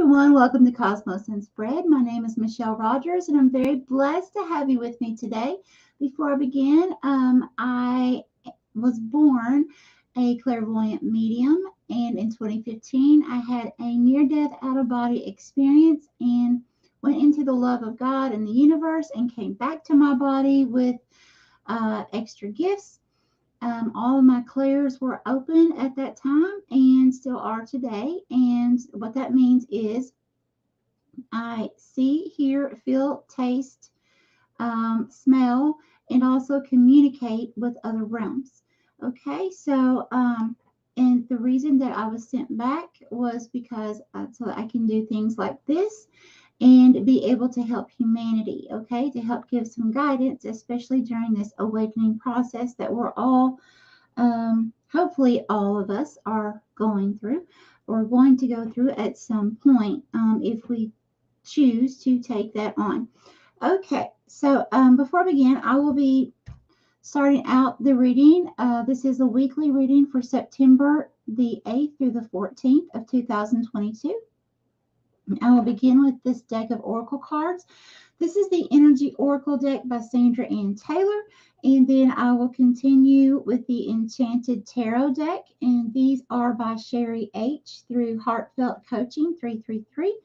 everyone. Welcome to Cosmos and Spread. My name is Michelle Rogers, and I'm very blessed to have you with me today. Before I begin, I was born a clairvoyant medium, and in 2015, I had a near-death out-of-body experience and went into the love of God and the universe and came back to my body with extra gifts. All of my clairs were open at that time and still are today. And what that means is I see, hear, feel, taste, smell, and also communicate with other realms. Okay, so and the reason that I was sent back was because so I can do things like this and be able to help humanity, okay, to help give some guidance, especially during this awakening process that we're all, hopefully all of us are going through or going to go through at some point, if we choose to take that on. Okay, so before I begin, I will be starting out the reading. This is a weekly reading for September the 8th through the 14th of 2022. I will begin with this deck of oracle cards. This is the Energy Oracle deck by Sandra and Taylor. And then I will continue with the Enchanted Tarot deck. And these are by Sherry H. through Heartfelt Coaching 333.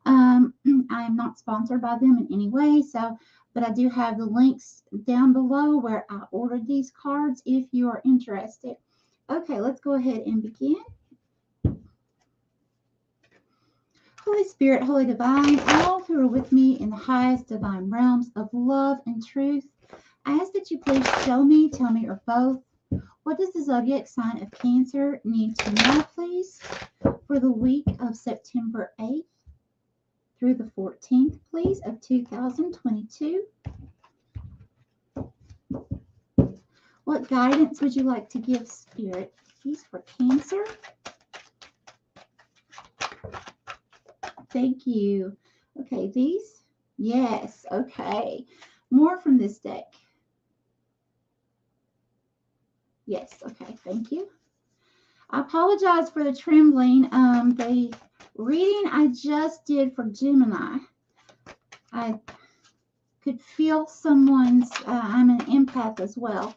I am not sponsored by them in any way, but I do have the links down below where I ordered these cards if you are interested. Okay, let's go ahead and begin. Holy Spirit, Holy Divine, all who are with me in the highest divine realms of love and truth, I ask that you please show me, tell me, or both, what does the zodiac sign of Cancer need to know, please, for the week of September 8th through the 14th, please, of 2022. What guidance would you like to give Spirit, please, for Cancer? Thank you. Okay, these? Yes, okay. More from this deck. Yes, okay, thank you. I apologize for the trembling. The reading I just did for Gemini, I could feel someone's, I'm an empath as well,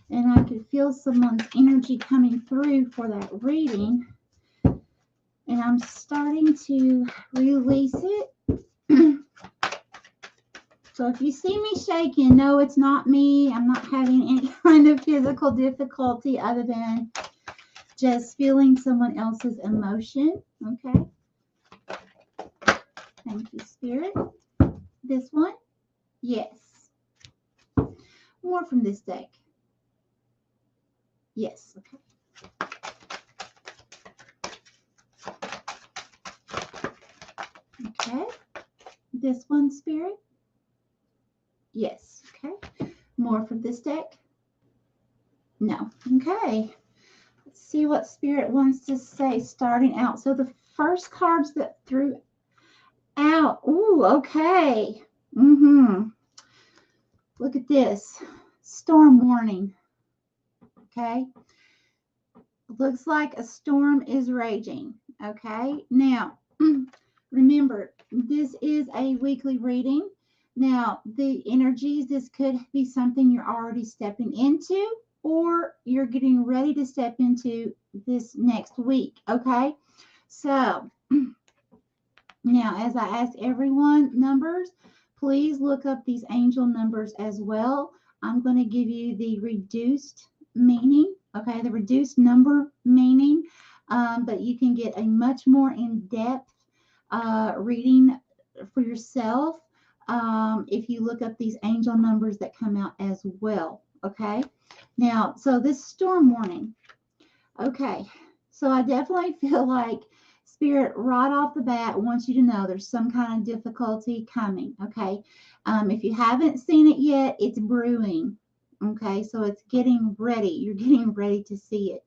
and I could feel someone's energy coming through for that reading. And I'm starting to release it. So if you see me shaking, no, it's not me. I'm not having any kind of physical difficulty other than just feeling someone else's emotion. Okay. Thank you, Spirit. This one? Yes. More from this deck. Yes. Okay. Okay, this one, Spirit? Yes, okay. More from this deck? No. Okay. Let's see what Spirit wants to say starting out. So the first cards that threw out. Ooh, okay. Look at this. Storm warning. Okay. Looks like a storm is raging. Okay. Now, remember, this is a weekly reading. Now, the energies, this could be something you're already stepping into or you're getting ready to step into this next week, okay? So, now, as I ask everyone, numbers, please look up these angel numbers as well. I'm going to give you the reduced meaning, okay, the reduced number meaning, but you can get a much more in-depth reading for yourself if you look up these angel numbers that come out as well. Okay, now, so this storm warning. Okay, so I definitely feel like Spirit right off the bat wants you to know there's some kind of difficulty coming. Okay, if you haven't seen it yet, it's brewing. Okay, so it's getting ready. You're getting ready to see it.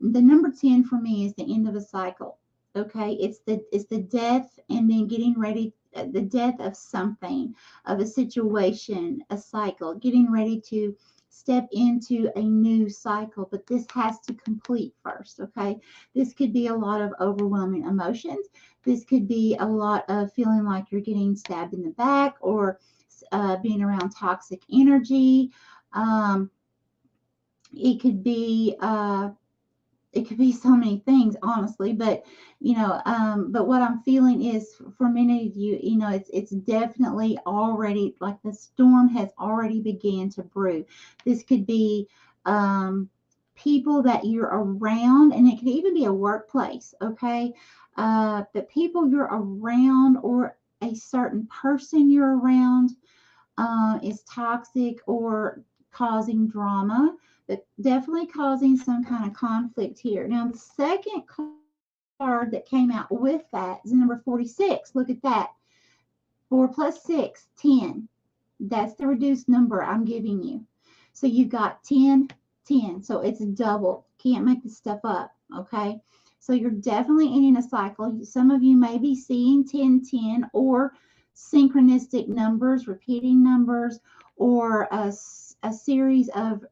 The number 10 for me is the end of a cycle. Okay, it's the death and then getting ready, the death of something, of a situation, a cycle, getting ready to step into a new cycle, but this has to complete first, okay? This could be a lot of overwhelming emotions. This could be a lot of feeling like you're getting stabbed in the back, or being around toxic energy. It could be so many things, honestly, but but what I'm feeling is, for many of you, it's definitely already, like, the storm has already began to brew. This could be people that you're around, and it could even be a workplace, okay? The people you're around, or a certain person you're around, is toxic or causing drama, but definitely causing some kind of conflict here. Now, the second card that came out with that is number 46. Look at that. 4 plus 6, 10. That's the reduced number I'm giving you. So you've got 10, 10. So it's double. Can't make this stuff up, okay? So you're definitely ending a cycle. Some of you may be seeing 10, 10, or synchronistic numbers, repeating numbers, or a series of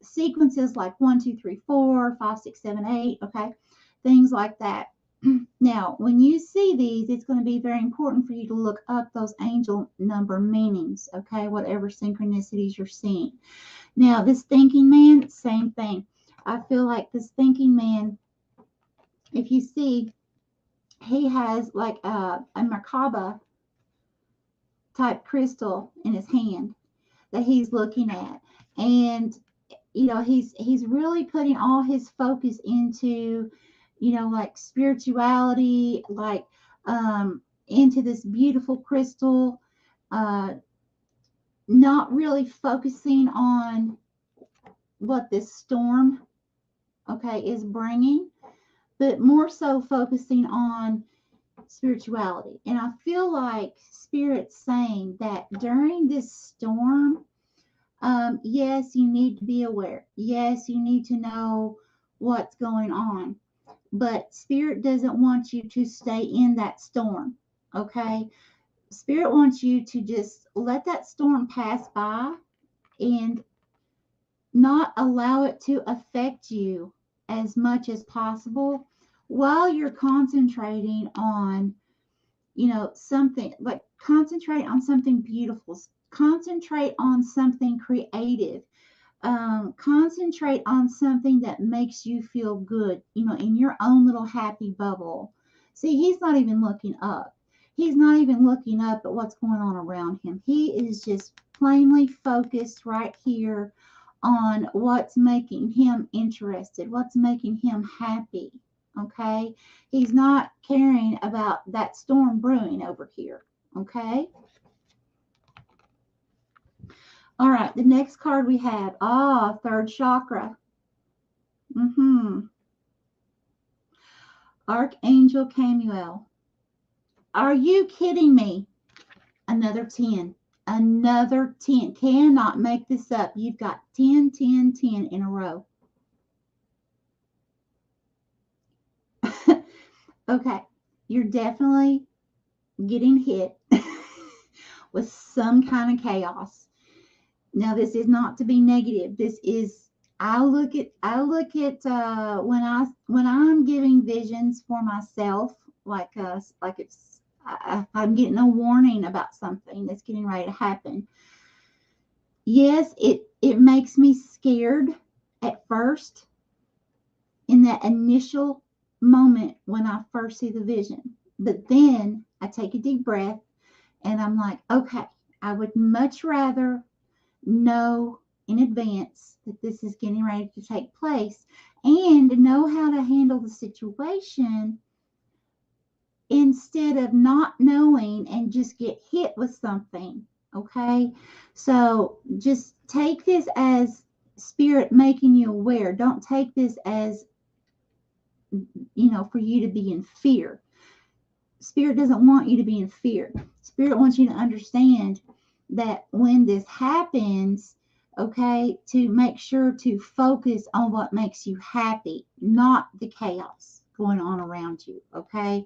sequences like 1, 2, 3, 4, 5, 6, 7, 8, okay? Things like that. Now, when you see these, it's going to be very important for you to look up those angel number meanings, okay? Whatever synchronicities you're seeing. Now, this thinking man, same thing. I feel like this thinking man, if you see, he has like a Merkaba type crystal in his hand that he's looking at. And, he's really putting all his focus into, like spirituality, like into this beautiful crystal, not really focusing on what this storm, okay, is bringing, but more so focusing on spirituality. And I feel like Spirit's saying that during this storm, yes, you need to be aware. Yes, you need to know what's going on. But Spirit doesn't want you to stay in that storm, okay? Spirit wants you to just let that storm pass by and not allow it to affect you as much as possible, while you're concentrating on, something, like, concentrate on something beautiful, concentrate on something creative, concentrate on something that makes you feel good, in your own little happy bubble. See, he's not even looking up. He's not even looking up at what's going on around him. He is just plainly focused right here on what's making him interested, what's making him happy, okay? He's not caring about that storm brewing over here, okay? All right, the next card we have, third chakra. Archangel Camuel. Are you kidding me? Another 10. Another 10. Cannot make this up. You've got 10, 10, 10 in a row. Okay, you're definitely getting hit with some kind of chaos. Now, this is not to be negative. This is, I look at when I'm giving visions for myself, like it's, I'm getting a warning about something that's getting ready to happen. Yes, it makes me scared at first, in that initial moment when I first see the vision. But then I take a deep breath and I'm like, okay, I would much rather know in advance that this is getting ready to take place, and know how to handle the situation, instead of not knowing and just get hit with something, okay? So just take this as Spirit making you aware. Don't take this as, for you to be in fear. Spirit doesn't want you to be in fear. Spirit wants you to understand that when this happens, okay, to make sure to focus on what makes you happy, not the chaos going on around you, okay?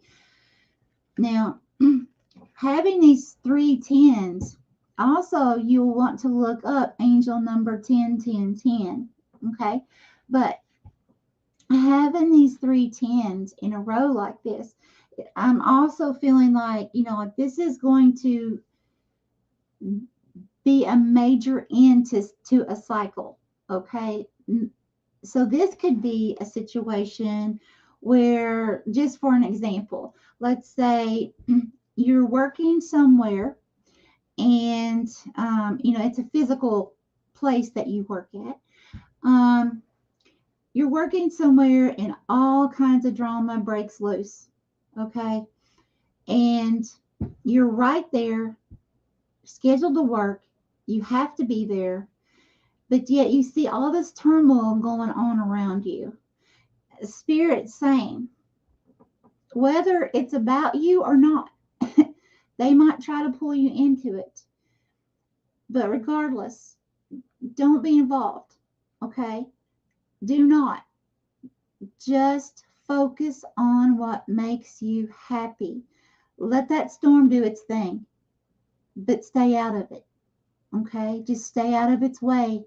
Now, having these 3 10s, Also, you'll want to look up angel number 101010. Okay. But having these 3 tens in a row like this, I'm also feeling like, like this is going to be a major end to a cycle. Okay. So this could be a situation where, just for an example, let's say you're working somewhere and, it's a physical place that you work at. You're working somewhere and all kinds of drama breaks loose. Okay. And you're right there, scheduled to work. You have to be there. But yet you see all this turmoil going on around you. Spirit saying, whether it's about you or not, they might try to pull you into it. But regardless, don't be involved. Okay? Do not. Just focus on what makes you happy. Let that storm do its thing, but stay out of it. Okay? Just stay out of its way.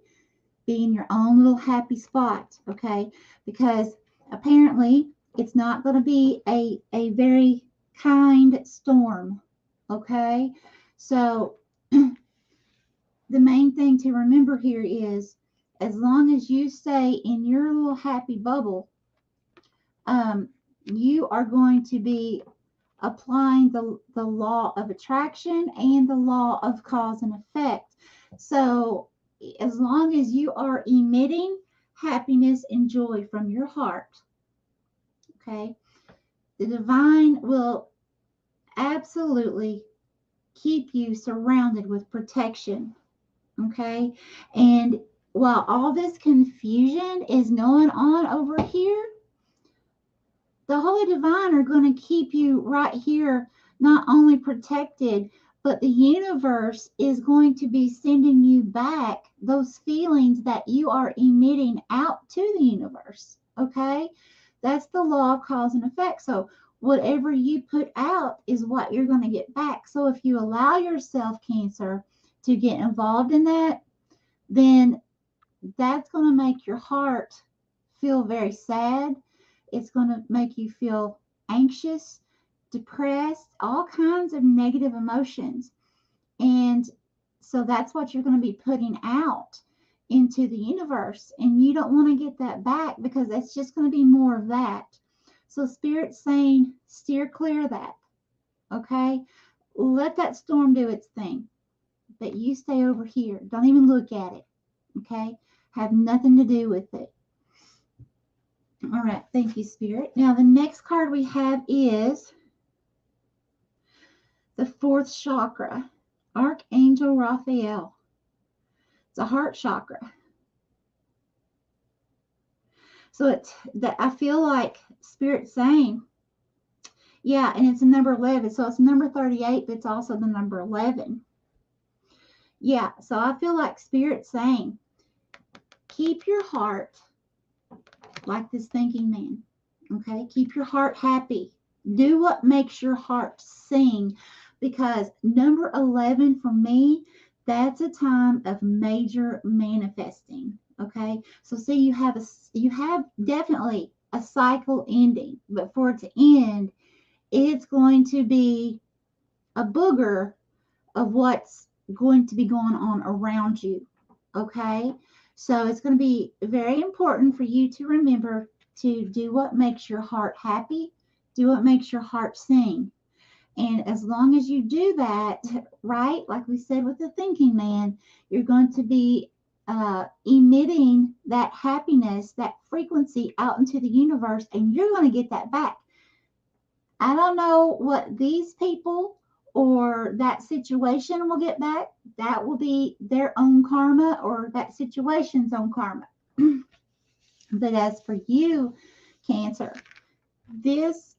Be in your own little happy spot. Okay? Because apparently it's not going to be a very kind storm. Okay? So the main thing to remember here is, as long as you stay in your little happy bubble, you are going to be applying the law of attraction and the law of cause and effect. So as long as you are emitting happiness and joy from your heart, okay, the divine will absolutely keep you surrounded with protection. Okay. And while all this confusion is going on over here, the Holy Divine are going to keep you right here, not only protected, but the universe is going to be sending you back those feelings that you are emitting out to the universe. Okay. That's the law of cause and effect. So whatever you put out is what you're going to get back. So if you allow yourself, Cancer, to get involved in that, then that's going to make your heart feel very sad. It's going to make you feel anxious, depressed, all kinds of negative emotions. And so that's what you're going to be putting out into the universe. And you don't want to get that back, because that's just going to be more of that. So Spirit's saying, steer clear of that. Okay? Let that storm do its thing. But you stay over here. Don't even look at it. Okay? Have nothing to do with it. All right. Thank you, Spirit. Now, the next card we have is the 4th chakra, Archangel Raphael. It's a heart chakra. So it's that I feel like Spirit saying, yeah, and it's a number 11. So it's number 38, but it's also the number 11. Yeah, so I feel like Spirit saying, keep your heart like this thinking man. Okay, keep your heart happy. Do what makes your heart sing, because number 11 for me, that's a time of major manifesting. Okay, so see, you have definitely a cycle ending, but for it to end, it's going to be a booger of what's going to be going on around you. Okay, so it's going to be very important for you to remember to do what makes your heart happy, do what makes your heart sing. And as long as you do that, right, like we said with the thinking man, you're going to be emitting that happiness, that frequency out into the universe, and you're going to get that back. I don't know what these people or that situation will get back. That will be their own karma, or that situation's own karma. But as for you, Cancer, this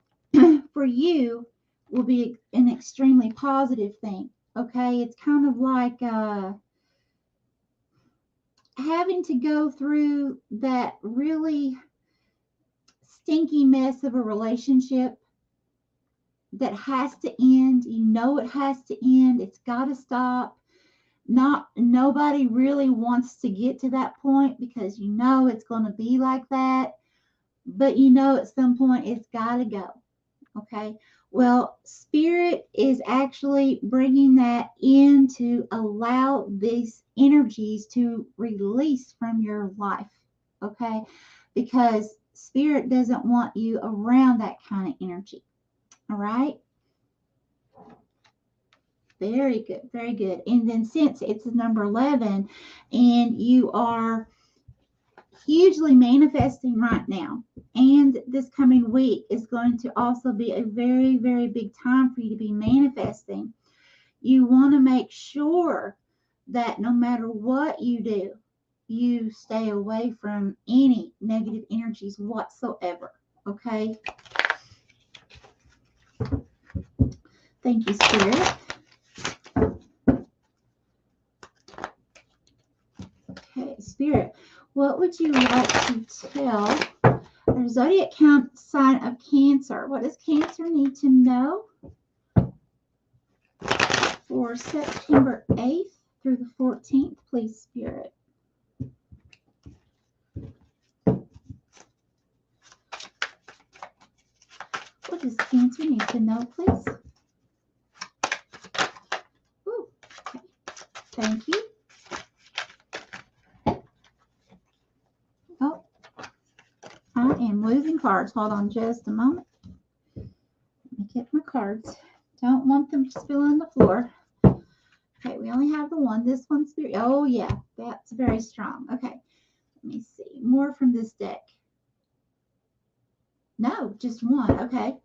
for you will be an extremely positive thing. Okay, it's kind of like having to go through that really stinky mess of a relationship that has to end. You know it has to end. It's got to stop. nobody really wants to get to that point because you know it's going to be like that, but you know at some point it's got to go. Okay. Well, Spirit is actually bringing that in to allow these energies to release from your life. Okay. Because Spirit doesn't want you around that kind of energy. All right. Very good. Very good. And then since it's number 11 and you are hugely manifesting right now, and this coming week is going to also be a very, very big time for you to be manifesting, you want to make sure that no matter what you do, you stay away from any negative energies whatsoever. Okay? Thank you, Spirit. Okay, Spirit, what would you like to tell our zodiac sign of Cancer? What does Cancer need to know for September 8th through the 14th, please, Spirit? What does Cancer need to know, please? Ooh, okay. Thank you. Oh, I am losing cards. Hold on just a moment. Let me get my cards. Don't want them to spill on the floor. Okay, we only have the one. This one's Spirit. Oh, yeah, that's very strong. Okay, let me see. More from this deck. No, just one. Okay.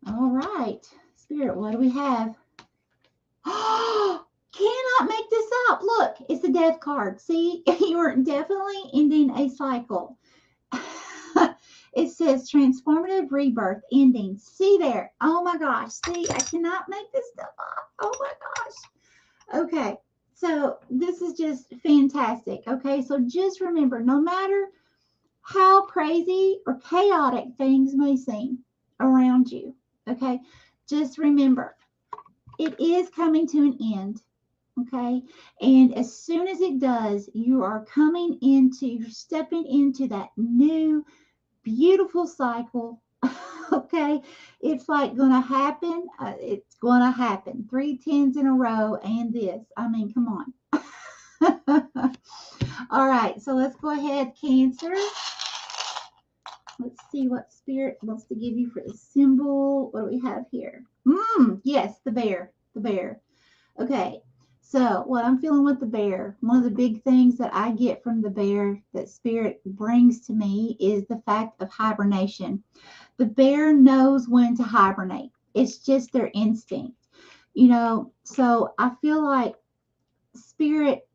All right. Spirit, what do we have? Oh, cannot make this up. Look, it's the death card. See, you're definitely ending a cycle. It says transformative rebirth ending. See there. Oh my gosh. See, I cannot make this stuff up. Oh my gosh. Okay. So this is just fantastic. Okay. So just remember, no matter how crazy or chaotic things may seem around you, okay, just remember, it is coming to an end. Okay. And as soon as it does, you're stepping into that new beautiful cycle. Okay, it's like gonna happen. It's gonna happen. 3 10s in a row, and this. I mean, come on. All right, so let's go ahead, Cancer. Let's see what Spirit wants to give you for the symbol. What do we have here? Yes, the bear. The bear. Okay. So what I'm feeling with the bear, one of the big things that I get from the bear that Spirit brings to me is the fact of hibernation. The bear knows when to hibernate. It's just their instinct, you know. So I feel like Spirit,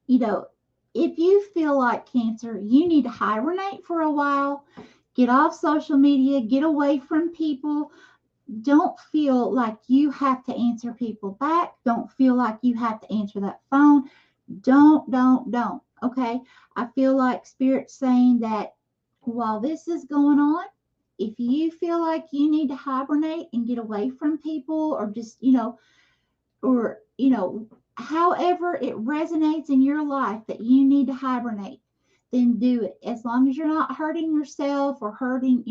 you know, if you feel like, Cancer, you need to hibernate for a while, get off social media, get away from people. Don't feel like you have to answer people back. Don't feel like you have to answer that phone. Don't. Okay. I feel like Spirit's saying that while this is going on, if you feel like you need to hibernate and get away from people, or just, however it resonates in your life that you need to hibernate, then do it. As long as you're not hurting yourself or hurting,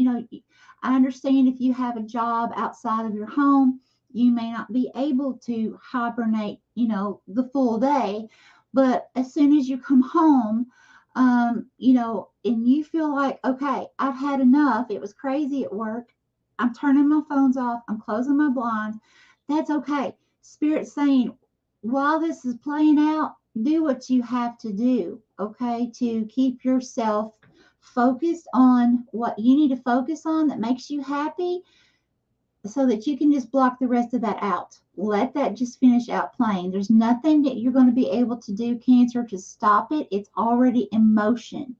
I understand if you have a job outside of your home, you may not be able to hibernate, the full day. But as soon as you come home, and you feel like, okay, I've had enough. It was crazy at work. I'm turning my phones off. I'm closing my blinds. That's okay. Spirit's saying, while this is playing out, do what you have to do, okay, to keep yourself focused on what you need to focus on that makes you happy, so that you can just block the rest of that out. Let that just finish out playing. There's nothing that you're going to be able to do, Cancer, to stop it. It's already in motion,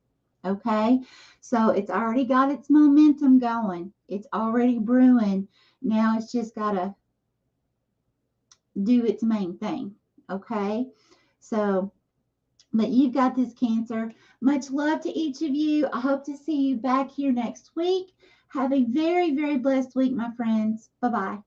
okay? So it's already got its momentum going. It's already brewing. Now it's just got to do its main thing, okay? So, but you've got this, Cancer. Much love to each of you. I hope to see you back here next week. Have a very, very blessed week, my friends. Bye-bye.